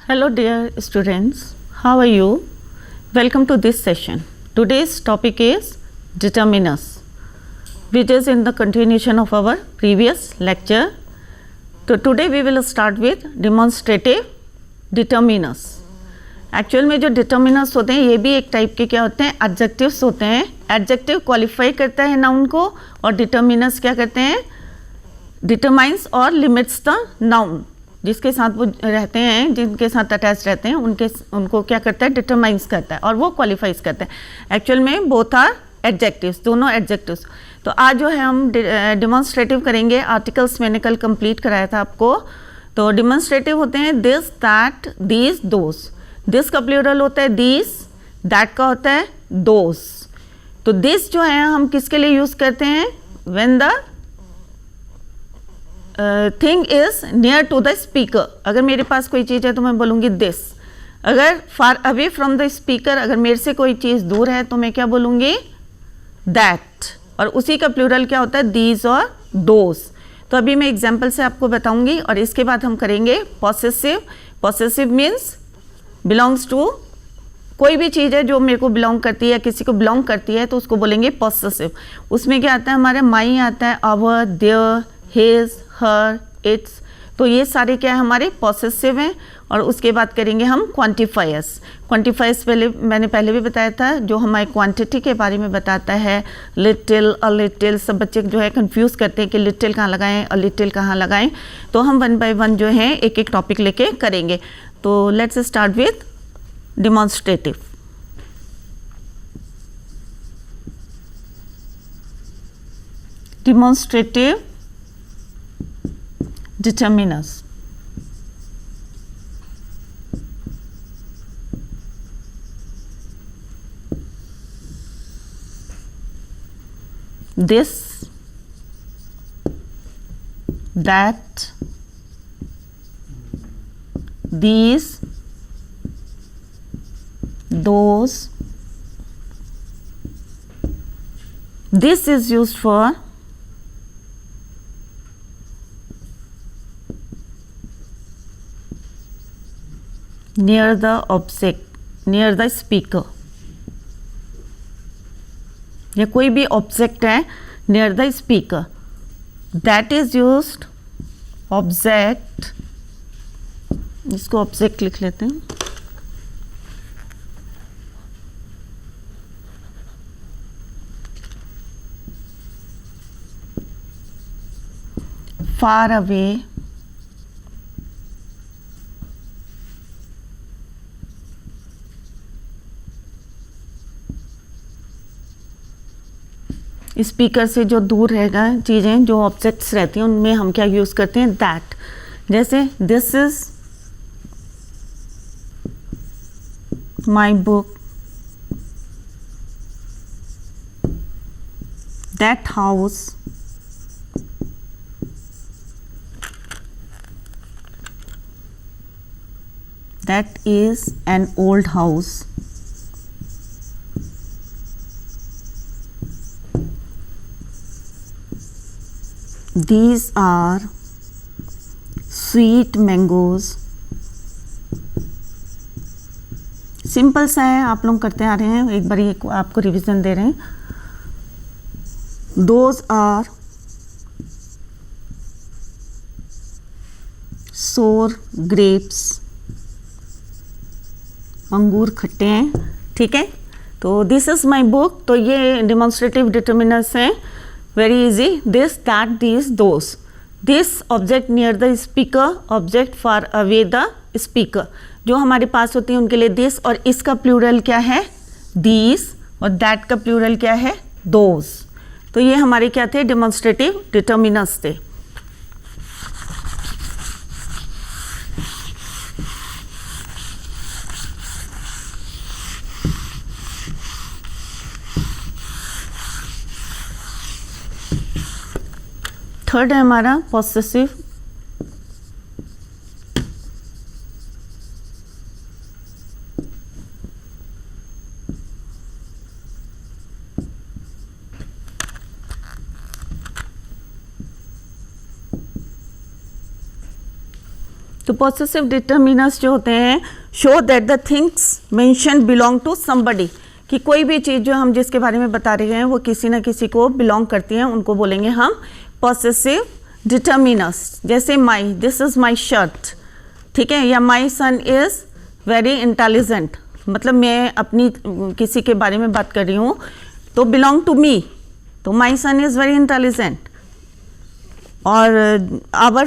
Hello dear students, how are you? Welcome to this session. Today's topic is determiners, which is in the continuation of our previous lecture. So today we will start with demonstrative determiners. Actual में जो determiners होते हैं ये भी एक type के क्या होते हैं, एडजेक्टिव्स होते हैं. एडजेक्टिव क्वालिफाई करता है नाउन को और डिटर्मिनर्स क्या करते हैं, डिटरमाइंस और लिमिट्स द नाउन. जिसके साथ वो रहते हैं, जिनके साथ अटैच रहते हैं, उनको क्या करता है, डिटरमाइंस करता है और वो क्वालिफाइज करता है. एक्चुअल में बोथ आर एडजेक्टिव्स, दोनों एडजेक्टिव्स. तो आज जो है हम डिमॉन्स्ट्रेटिव करेंगे. आर्टिकल्स मैंने कल कंप्लीट कराया था आपको. तो डिमॉन्स्ट्रेटिव होते हैं this, that, these, those. This का प्लूरल होता है दीज, दैट का होता है दोज. तो दिस जो है हम किसके लिए यूज करते हैं, when the thing is near to the speaker. अगर मेरे पास कोई चीज़ है तो मैं बोलूँगी दिस. अगर far away from the speaker, अगर मेरे से कोई चीज़ दूर है तो मैं क्या बोलूँगी, दैट. और उसी का प्लूरल क्या होता है, दीज और दोज. तो अभी मैं एग्जाम्पल से आपको बताऊँगी और इसके बाद हम करेंगे possessive. Possessive means belongs to, कोई भी चीज़ है जो मेरे को बिलोंग करती है, किसी को बिलोंग करती है, तो उसको बोलेंगे पॉसेसिव. उसमें क्या आता है, हमारे माई आता है, our, their, his, her, its. तो ये सारे क्या है, हमारे पॉसेसिव हैं. और उसके बाद करेंगे हम क्वांटिफायर्स. क्वांटिफायर्स मैंने पहले भी बताया था, जो हमारे क्वांटिटी के बारे में बताता है. लिटिल, अ लिटिल, सब बच्चे जो है कंफ्यूज करते हैं कि लिटिल कहाँ लगाएं, अ लिटिल कहाँ लगाएं. तो हम वन बाय वन जो है एक एक टॉपिक लेके करेंगे. तो let's start with demonstrative. Demonstrative determiners. This, that, these, those. This is used for near the object, near the speaker. या कोई भी ऑब्जेक्ट है near the speaker, that is used. Object, इसको ऑब्जेक्ट लिख लेते हैं. फार अवे, स्पीकर से जो दूर रहेगा चीज़ें, जो ऑब्जेक्ट्स रहती हैं, उनमें हम क्या यूज़ करते हैं, दैट. जैसे this is my book, that house, that is an old house. These are sweet mangoes. Simple सा है, आप लोग करते आ रहे हैं, एक बार आपको रिवीजन दे रहे हैं. Those are sour grapes. अंगूर खट्टे हैं. ठीक है. तो दिस इज माई बुक. तो ये डिमॉन्स्ट्रेटिव डिटर्मिनर्स हैं. Very easy. This, that, these, those. This object near the speaker, object far away the speaker. जो हमारे पास होती हैं उनके लिए this, और इसका प्लूरल क्या है, these, और that का प्लूरल क्या है, those. तो ये हमारे क्या थे, डिमॉन्स्ट्रेटिव डिटर्मिनर्स थे. थर्ड है हमारा पॉसेसिव. तो पॉसेसिव डिटर्मिनर्स जो होते हैं show that the things mention belong to somebody, कि कोई भी चीज़ जो हम जिसके बारे में बता रहे हैं वो किसी ना किसी को बिलोंग करती हैं, उनको बोलेंगे हम पॉसेसिव डिटर्मिनर्स। जैसे माई, दिस इज़ माई शर्ट, ठीक है, या माई सन इज़ वेरी इंटेलिजेंट, मतलब मैं अपनी किसी के बारे में बात कर रही हूँ तो बिलोंग टू मी, तो माई सन इज़ वेरी इंटेलिजेंट। और आवर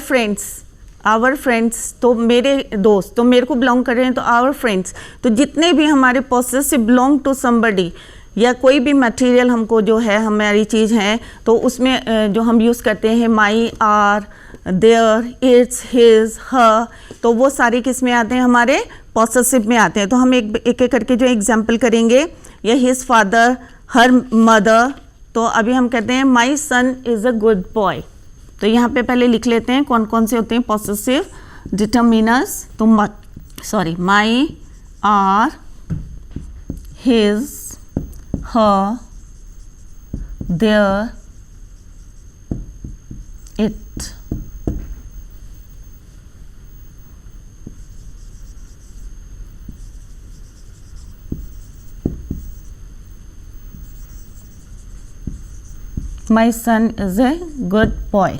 फ्रेंड्स तो मेरे दोस्त, तो मेरे को बिलोंग कर रहे हैं तो आवर फ्रेंड्स। तो जितने भी हमारे पॉसेसिव बिलोंग टू समबडी, या कोई भी मटेरियल हमको जो है हमारी चीज़ है तो उसमें जो हम यूज़ करते हैं माई, आर, देयर, इट्स, हिज, हर, तो वो सारे किस में आते हैं, हमारे पॉसेसिव में आते हैं। तो हम एक एक करके जो एग्जाम्पल करेंगे, या हिज फादर, हर मदर। तो अभी हम कहते हैं my son is a good boy, तो यहाँ पे पहले लिख लेते हैं कौन कौन से होते हैं पॉसेसिव डिटर्मिनर्स। तो my, our, his, her, their, it. My son is a good boy.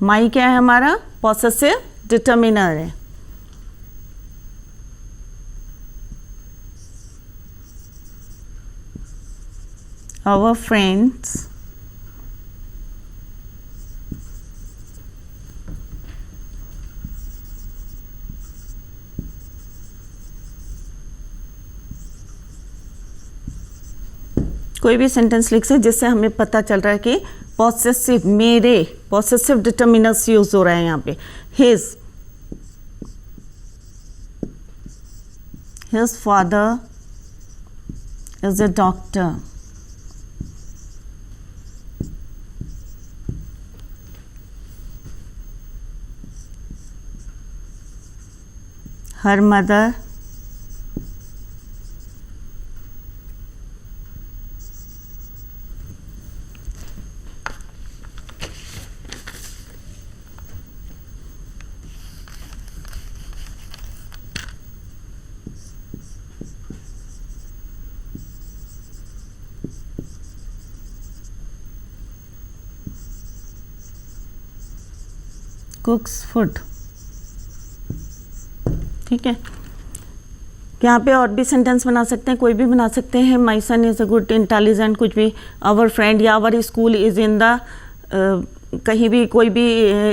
My क्या है हमारा पॉसेसिव डिटर्मिनर है। आवर फ्रेंड्स, कोई भी सेंटेंस लिख से जिससे हमें पता चल रहा है कि पॉसेसिव, मेरे पॉसेसिव डिटर्मिनर्स यूज हो रहा है यहाँ पे। His father is a doctor. Her mother कुक्स food. ठीक है, यहाँ पे और भी सेंटेंस बना सकते हैं, कोई भी बना सकते हैं। My son is a good intelligent, कुछ भी। आवर फ्रेंड या our school is in the, कहीं भी कोई भी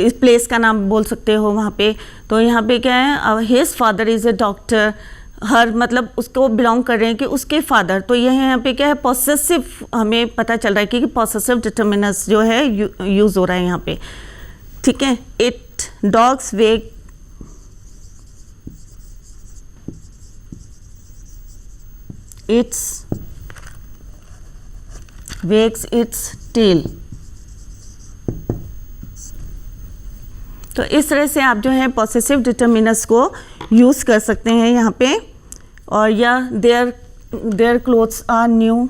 इस प्लेस का नाम बोल सकते हो वहाँ पे। तो यहाँ पे क्या है, his father is a doctor. Her मतलब उसको बिलोंग कर रहे हैं कि उसके फादर। तो यह यहाँ पे क्या है पॉसेसिव, हमें पता चल रहा है कि पॉसेसिव डिटर्मिनर्स जो है यूज़ हो रहा है यहाँ पे। ठीक है, इट, डॉग्स वेग, इट्स वेग्स इट्स टेल। तो इस तरह से आप जो है पॉसेसिव डिटर्मिनर्स को यूज़ कर सकते हैं यहाँ पे। और या देयर क्लोथ्स आर न्यू,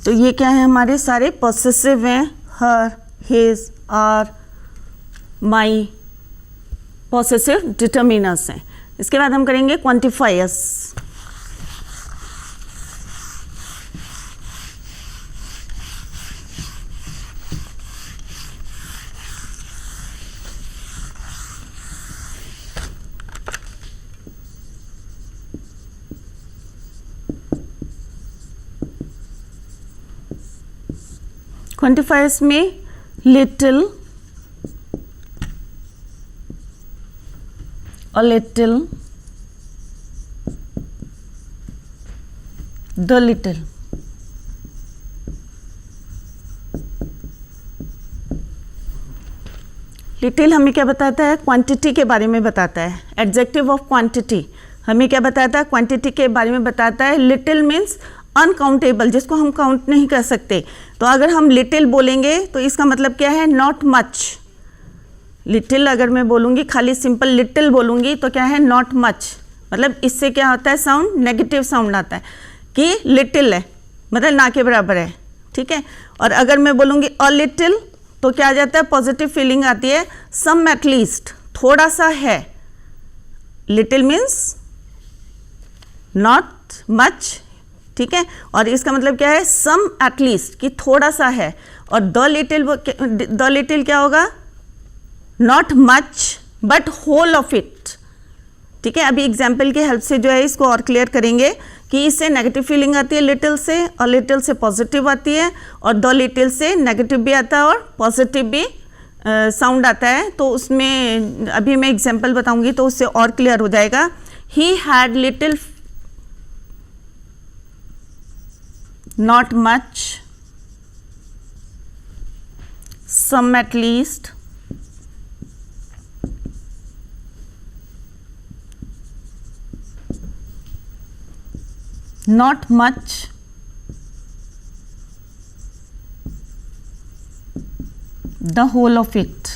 तो ये क्या है हमारे सारे पॉसेसिव हैं। Her, his, our, my possessive determiners हैं। इसके बाद हम करेंगे क्वांटिफायर्स। क्वांटिफायर्स में little, a little, the little। Little हमें क्या बताता है, क्वांटिटी के बारे में बताता है। एडजेक्टिव ऑफ क्वांटिटी हमें क्या बताता है, क्वांटिटी के बारे में बताता है। लिटिल मीन्स अनकाउंटेबल, जिसको हम काउंट नहीं कर सकते। तो अगर हम लिटिल बोलेंगे तो इसका मतलब क्या है, नॉट मच। लिटिल अगर मैं बोलूँगी, खाली सिंपल लिटिल बोलूँगी तो क्या है, नॉट मच, मतलब इससे क्या होता है, साउंड नेगेटिव साउंड आता है कि लिटिल है मतलब ना के बराबर है, ठीक है। और अगर मैं बोलूँगी अ लिटिल तो क्या आ जाता है, पॉजिटिव फीलिंग आती है, सम एटलीस्ट, थोड़ा सा है, लिटिल मीन्स नॉट मच, ठीक है। और इसका मतलब क्या है, सम एटलीस्ट कि थोड़ा सा है। और द लिटिल क्या होगा, not much but whole of it, ठीक है। अभी एग्जाम्पल की हेल्प से जो है इसको और क्लियर करेंगे कि इससे नेगेटिव फीलिंग आती है लिटिल से, और लिटिल से पॉजिटिव आती है, और द लिटिल से नेगेटिव भी आता है और पॉजिटिव भी साउंड आता है। तो उसमें अभी मैं एग्जाम्पल बताऊंगी तो उससे और क्लियर हो जाएगा। He had little, not much, some at least, not much, the whole of it,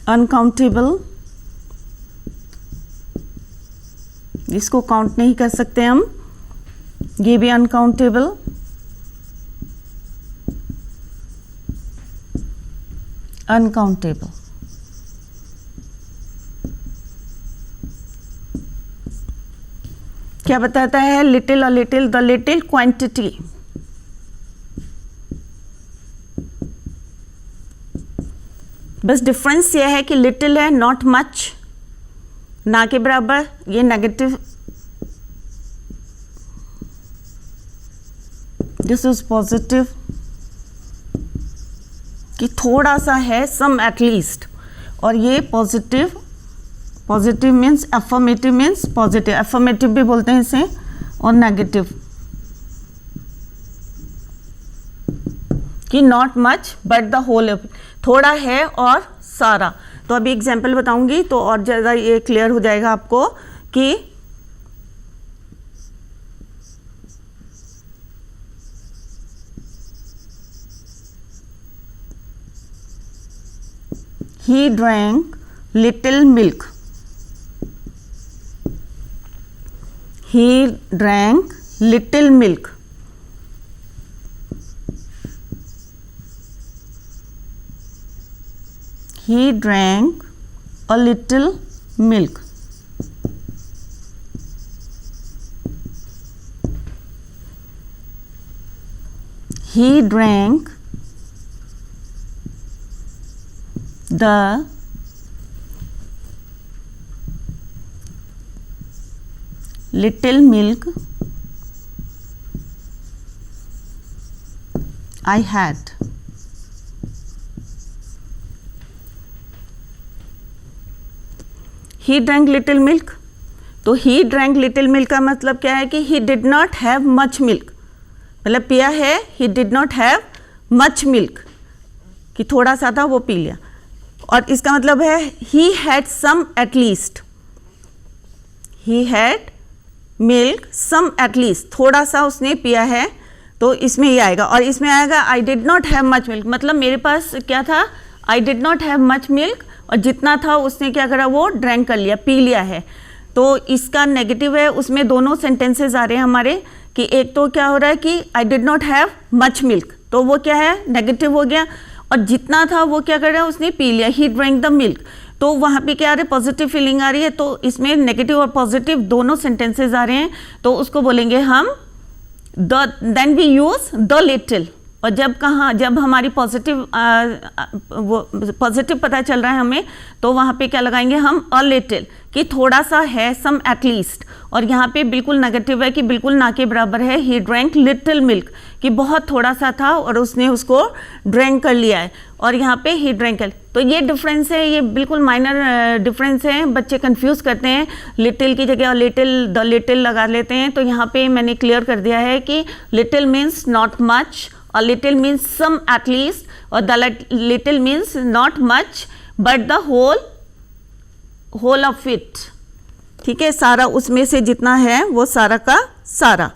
uncountable, इसको काउंट नहीं कर सकते हम, ये भी अनकाउंटेबल, अनकाउंटेबल। क्या बताता है, लिटिल और लिटिल, द लिटिल क्वांटिटी, बस डिफरेंस यह है कि लिटिल है नॉट मच, ना के बराबर, ये नेगेटिव, दिस इज पॉजिटिव कि थोड़ा सा है, सम एटलीस्ट, और ये positive, positive means affirmative, means positive, affirmative भी बोलते हैं इसे, और नेगेटिव कि not much but the whole, थोड़ा है और सारा। तो अभी एग्जाम्पल बताऊंगी तो और ज़्यादा ये क्लियर हो जाएगा आपको कि he drank little milk, he drank little milk, he drank a little milk, he drank the little milk I had. He drank little milk, तो he drank little milk का मतलब क्या है कि he did not have much milk, मतलब पिया है, he did not have much milk कि थोड़ा सा था वो पी लिया। और इसका मतलब है he had some at least, he had milk some at least, थोड़ा सा उसने पिया है, तो इसमें ये आएगा। और इसमें आएगा I did not have much milk, मतलब मेरे पास क्या था, I did not have much milk, और जितना था उसने क्या करा, वो ड्रैंक कर लिया, पी लिया है। तो इसका नेगेटिव है, उसमें दोनों सेंटेंसेस आ रहे हैं हमारे कि एक तो क्या हो रहा है कि आई did not have much milk, तो वो क्या है, नेगेटिव हो गया, और जितना था वो क्या कर रहा है, उसने पी लिया, ही ड्रैंक द मिल्क, तो वहाँ पे क्या आ रहा है, पॉजिटिव फीलिंग आ रही है। तो इसमें नेगेटिव और पॉजिटिव दोनों सेंटेंसेस आ रहे हैं, तो उसको बोलेंगे हम then we use the little. और जब हमारी पॉजिटिव पॉजिटिव पता चल रहा है हमें, तो वहाँ पे क्या लगाएंगे हम, अ लिटिल कि थोड़ा सा है, सम एटलीस्ट। और यहाँ पे बिल्कुल नेगेटिव है कि बिल्कुल ना के बराबर है, ही ड्रैंक लिटिल मिल्क कि बहुत थोड़ा सा था और उसने उसको ड्रैंक कर लिया है, और यहाँ पे ही ड्रैंक। तो ये डिफरेंस है, ये बिल्कुल माइनर डिफरेंस है, बच्चे कंफ्यूज करते हैं, लिटिल की जगह लिटिल द लिटिल लगा लेते हैं। तो यहाँ पे मैंने क्लियर कर दिया है कि लिटिल मीन्स नॉट मच, और little means some at least, और the little means not much but the whole of it, ठीक है, सारा उसमें से जितना है वो सारा का सारा।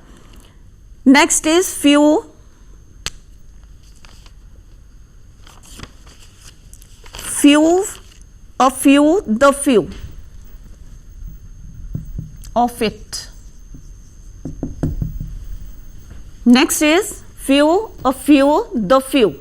Next is few. Few, a few, the few of it. Next is few, a few, the few.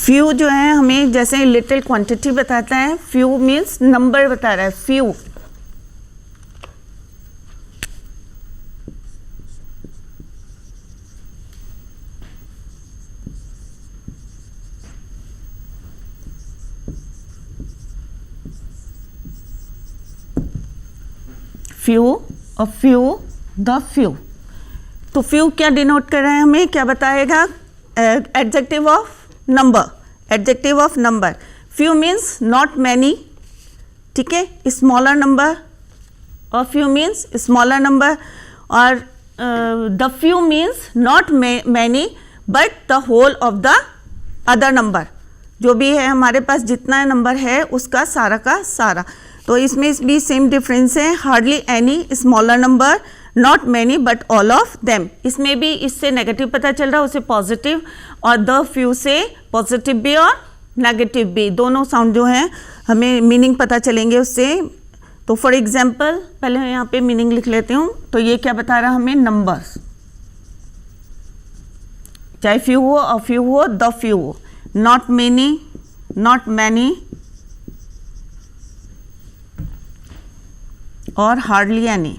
Few जो है हमें जैसे लिटिल क्वांटिटी बताता है, फ्यू मीन्स नंबर बता रहा है, few. Few, a few, the few. तो फ्यू क्या डिनोट कर रहा है, हमें क्या बताएगा? Adjective of number. Adjective of number. Few means not many, ठीक है, स्मॉलर नंबर. और फ्यू मीन्स स्मॉलर नंबर. और the few means not many but the whole of the other number. जो भी है हमारे पास जितना नंबर है उसका सारा का सारा. तो इसमें भी सेम डिफरेंस है. Hardly any, smaller number, not many but all of them. इसमें भी इससे नेगेटिव पता चल रहा है, उसे पॉजिटिव. और द फ्यू से पॉजिटिव भी और नेगेटिव भी, दोनों साउंड जो है हमें मीनिंग पता चलेंगे उससे. तो फॉर एग्जाम्पल पहले यहाँ पे मीनिंग लिख लेती हूँ. तो ये क्या बता रहा है हमें? नंबर्स. चाहे फ्यू हो और फ्यू हो, द फ्यू हो. नॉट मेनी, नॉट मैनी और hardly any.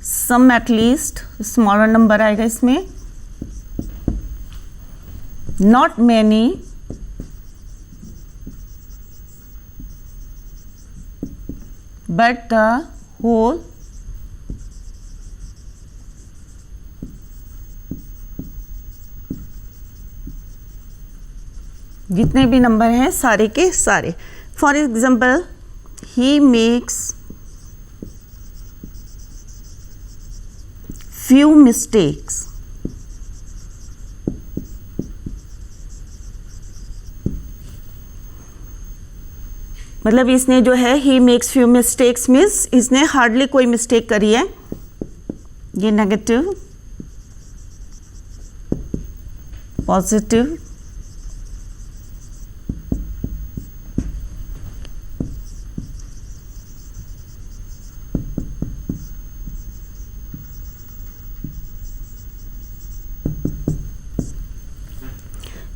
Some at least, smaller number आएगा इसमें. Not many, but the whole, जितने भी नंबर हैं सारे के सारे. For example, he makes few mistakes. मतलब इसने जो है he makes few mistakes means इसने हार्डली कोई मिस्टेक करी है. ये negative, positive,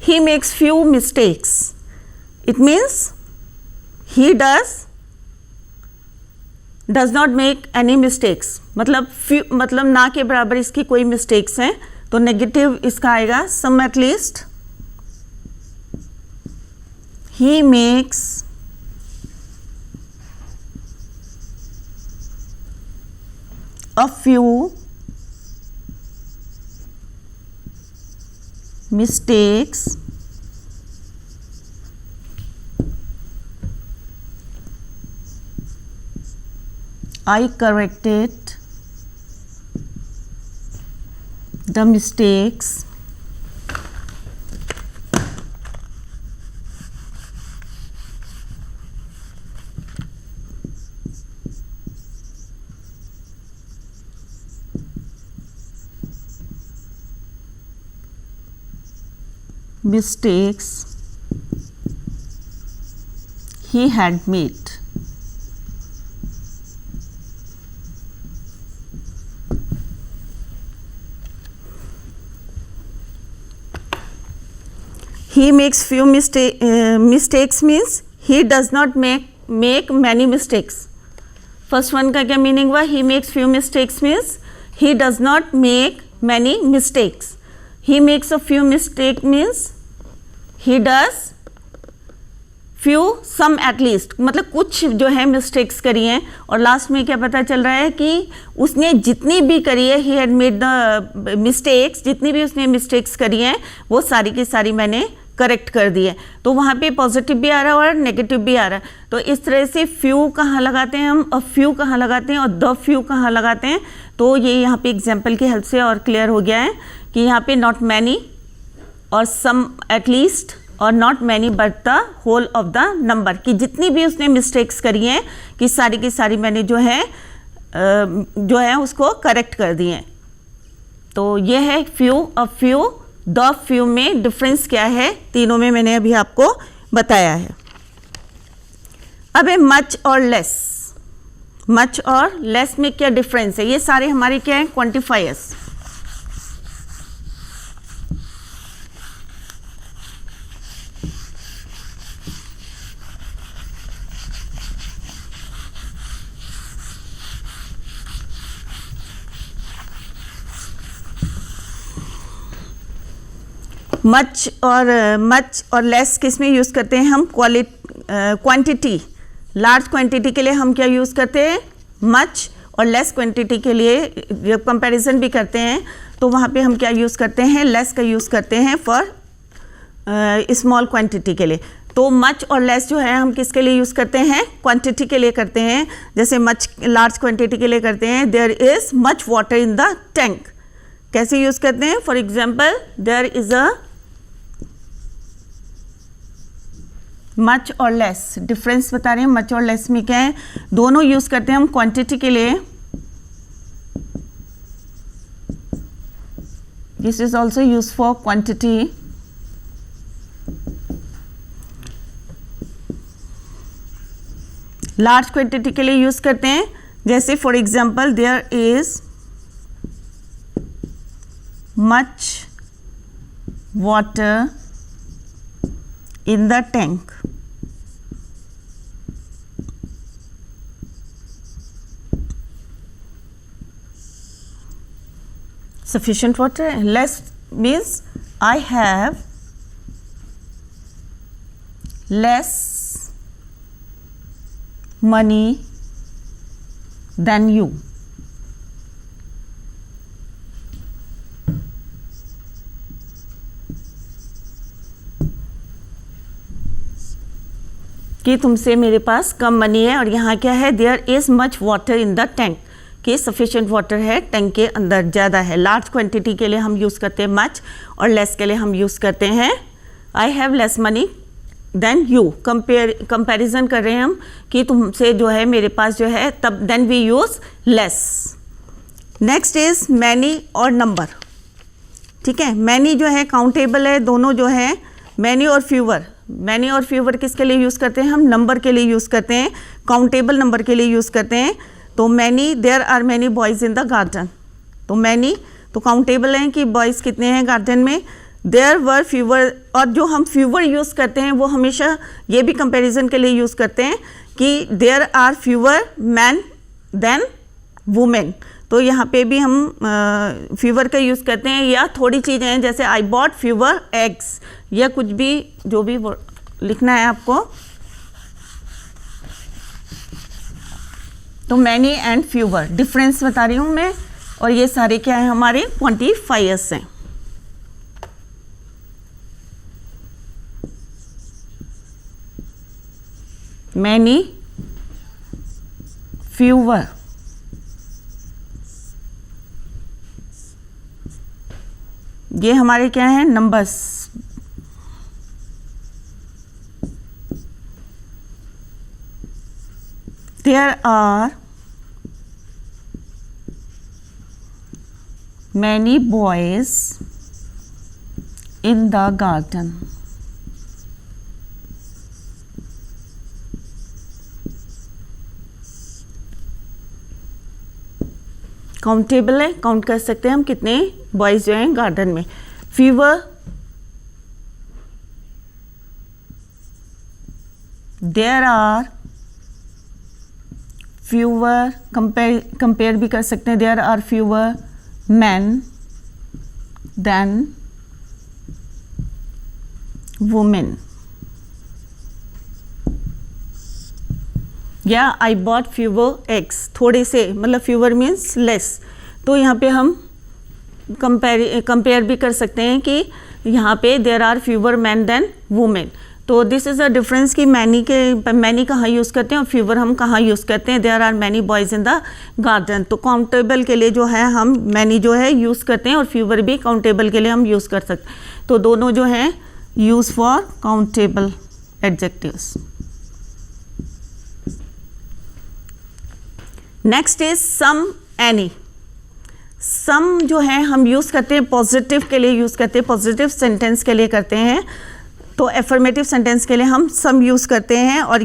he makes few mistakes. It means he does not make any mistakes. मतलब few, मतलब ना के बराबर इसकी कोई मिस्टेक्स हैं. तो नेगेटिव इसका आएगा some at least. He makes a few mistakes I corrected the mistakes he had made. He makes few mistakes means he does not make many mistakes. First one का क्या मीनिंग हुआ? he makes few mistakes means he does not make many mistakes. he makes a few mistakes means he does few some at least, मतलब कुछ जो है mistakes करी हैं, और लास्ट में क्या पता चल रहा है कि उसने जितनी भी करी है, he had made the mistakes, जितनी भी उसने मिस्टेक्स करी हैं वो सारी की सारी मैंने करेक्ट कर दी है। तो वहाँ पे पॉजिटिव भी आ रहा है और नेगेटिव भी आ रहा है। तो इस तरह से फ्यू कहाँ लगाते हैं हम, और फ्यू कहाँ लगाते हैं, और द फ्यू कहाँ लगाते हैं। तो ये यहाँ पे एग्जाम्पल की हेल्प से और क्लियर हो गया है कि यहाँ पे नॉट मैनी और सम एटलीस्ट और not many but the whole of the number, कि जितनी भी उसने मिस्टेक्स करी हैं कि सारी की सारी मैंने जो है उसको करेक्ट कर दी हैं। तो ये है फ्यू और फ्यू। द फ्यू में डिफरेंस क्या है, तीनों में मैंने अभी आपको बताया है। अब है मच और लेस। मच और लेस में क्या डिफरेंस है, ये सारे हमारे क्या है, क्वांटिफायर्स। मच और लेस किस में यूज़ करते हैं हम, क्वांटिटी। लार्ज क्वांटिटी के लिए हम क्या यूज़ करते हैं, मच, और लेस क्वांटिटी के लिए जब कंपैरिजन भी करते हैं तो वहाँ पे हम क्या यूज़ करते हैं, लेस का यूज़ करते हैं फॉर स्मॉल क्वांटिटी के लिए। तो मच और लेस जो है हम किसके लिए यूज़ करते हैं, क्वांटिटी के लिए करते हैं। जैसे मच लार्ज क्वांटिटी के लिए करते हैं, there is much water in the tank. कैसे यूज़ करते हैं, for example there is a much और लेस, डिफरेंस बता रहे हैं। मच और लेस में क्या है, दोनों यूज करते हैं हम क्वांटिटी के लिए। This is also use for quantity. Large quantity के लिए यूज करते हैं, जैसे for example there is much water in the tank. Sufficient water. Less means I have less money than you. कि तुमसे मेरे पास कम मनी है, और यहाँ क्या है, there is much water in the tank, कि सफिशिएंट वाटर है टैंक के अंदर, ज़्यादा है। लार्ज क्वांटिटी के लिए हम यूज़ करते हैं मच, और लेस के लिए हम यूज़ करते हैं I have less money than you. Comparison कर रहे हैं हम कि तुमसे जो है मेरे पास जो है, तब then we use less. Next is many और नंबर। ठीक है, मैनी जो है काउंटेबल है, दोनों जो है मैनी और फ्यूवर। मैनी और फ्यूवर किसके लिए यूज़ करते हैं हम, नंबर के लिए यूज़ करते हैं, काउंटेबल नंबर के लिए यूज़ करते हैं। तो many, there are many boys in the garden. तो मैनी तो काउंटेबल हैं कि बॉयज़ कितने हैं गार्डन में। देयर वर फ्यूवर, और जो हम फ्यूवर यूज़ करते हैं वो हमेशा ये भी कंपैरिजन के लिए यूज़ करते हैं कि there are fewer men than women. तो यहाँ पे भी हम फ्यूवर का यूज़ करते हैं, या थोड़ी चीज़ें हैं जैसे आई बॉट फ्यूवर एग्स, या कुछ भी जो भी लिखना है आपको। तो मैनी एंड फ्यूवर डिफरेंस बता रही हूँ मैं, और ये सारे क्या है, हमारे क्वांटिफायर्स हैं। मैनी, फ्यूवर, ये हमारे क्या हैं, numbers. There are many boys in the garden. Countable है, काउंट कर सकते हैं हम कितने बॉयज जो हैं गार्डन में। Fewer, there are fewer, compare भी कर सकते हैं, there are fewer men than women. या आई बॉट फ्यूवर एग्स, थोड़े से, मतलब फ्यूवर मीन्स लेस। तो यहाँ पे हम कंपेयर भी कर सकते हैं कि यहाँ पे there are fewer men than women. तो दिस इज़ अ डिफरेंस कि मैनी कहाँ यूज़ करते हैं और फ्यूवर हम कहाँ यूज़ करते हैं। There are many boys in the garden. तो काउंटेबल के लिए जो है हम मैनी जो है यूज़ करते हैं और फ्यूवर भी काउंटेबल के लिए हम यूज़ कर सकते हैं। तो दोनों जो हैं use for countable adjectives. Next is some, any. Some जो है हम यूज़ करते हैं पॉजिटिव के लिए, यूज़ करते हैं पॉजिटिव सेंटेंस के लिए करते हैं। तो एफर्मेटिव सेंटेंस के लिए हम सम यूज़ करते हैं, और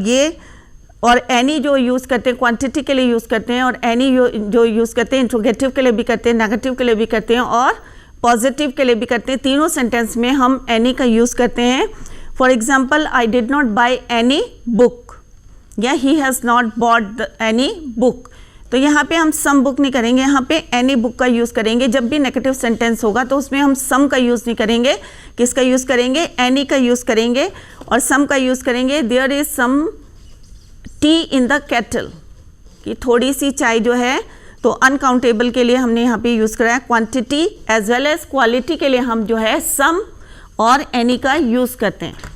एनी जो यूज़ करते हैं क्वांटिटी के लिए यूज़ करते हैं, और एनी जो यूज़ करते हैं इंट्रोगेटिव के लिए भी करते हैं, नेगेटिव के लिए भी करते हैं और पॉजिटिव के लिए भी करते हैं। तीनों सेंटेंस में हम एनी का यूज़ करते हैं। For example, I did not buy any book, या he has not bought any book. तो यहाँ पे हम सम बुक नहीं करेंगे, यहाँ पे एनी बुक का यूज़ करेंगे। जब भी नेगेटिव सेंटेंस होगा तो उसमें हम सम का यूज़ नहीं करेंगे, किसका यूज़ करेंगे, एनी का यूज़ करेंगे और सम का यूज़ करेंगे। There is some tea in the kettle, कि थोड़ी सी चाय जो है, तो अनकाउंटेबल के लिए हमने यहाँ पे यूज़ करा है। Quantity as well as quality के लिए हम जो है सम और एनी का यूज़ करते हैं।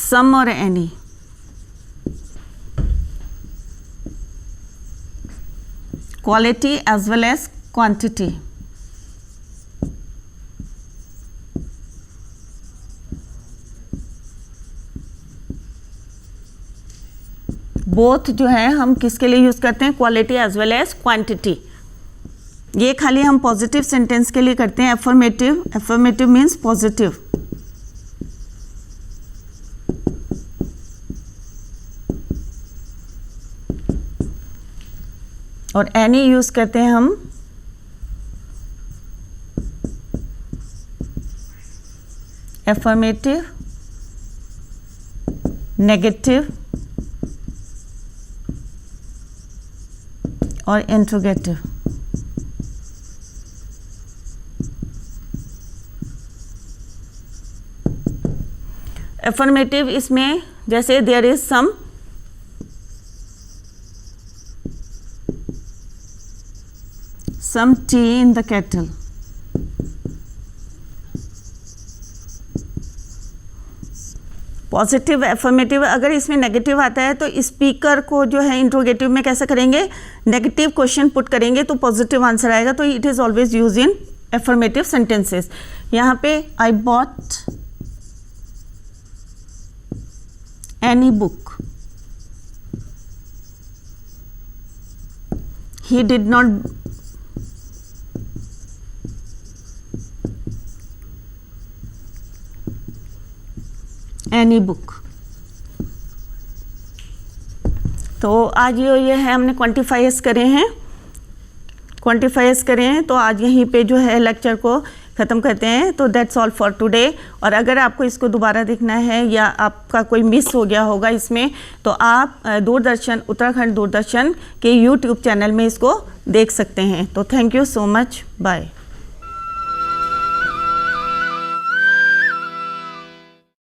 सम और any. Quality as well as quantity. Both जो है हम किसके लिए यूज़ करते हैं, quality as well as quantity. ये खाली हम पॉजिटिव सेंटेंस के लिए करते हैं। Affirmative, affirmative means positive. और एनी यूज़ करते हैं हम एफर्मेटिव, नेगेटिव और इंट्रोगेटिव। एफर्मेटिव इसमें जैसे there is some tea in the kettle। Positive affirmative. अगर इसमें नेगेटिव आता है तो स्पीकर को जो है इंट्रोगेटिव में कैसे करेंगे, नेगेटिव क्वेश्चन पुट करेंगे तो पॉजिटिव आंसर आएगा। तो it is always use in affirmative sentences. यहाँ पे I bought any book, he did not any book. तो आज ये है हमने क्वांटिफायर्स करे हैं, तो आज यहीं पे जो है लेक्चर को ख़त्म करते हैं। तो दैट्स ऑल फॉर टुडे। और अगर आपको इसको दोबारा देखना है या आपका कोई मिस हो गया होगा इसमें, तो आप दूरदर्शन, उत्तराखंड दूरदर्शन के यूट्यूब चैनल में इसको देख सकते हैं। तो thank you so much, bye.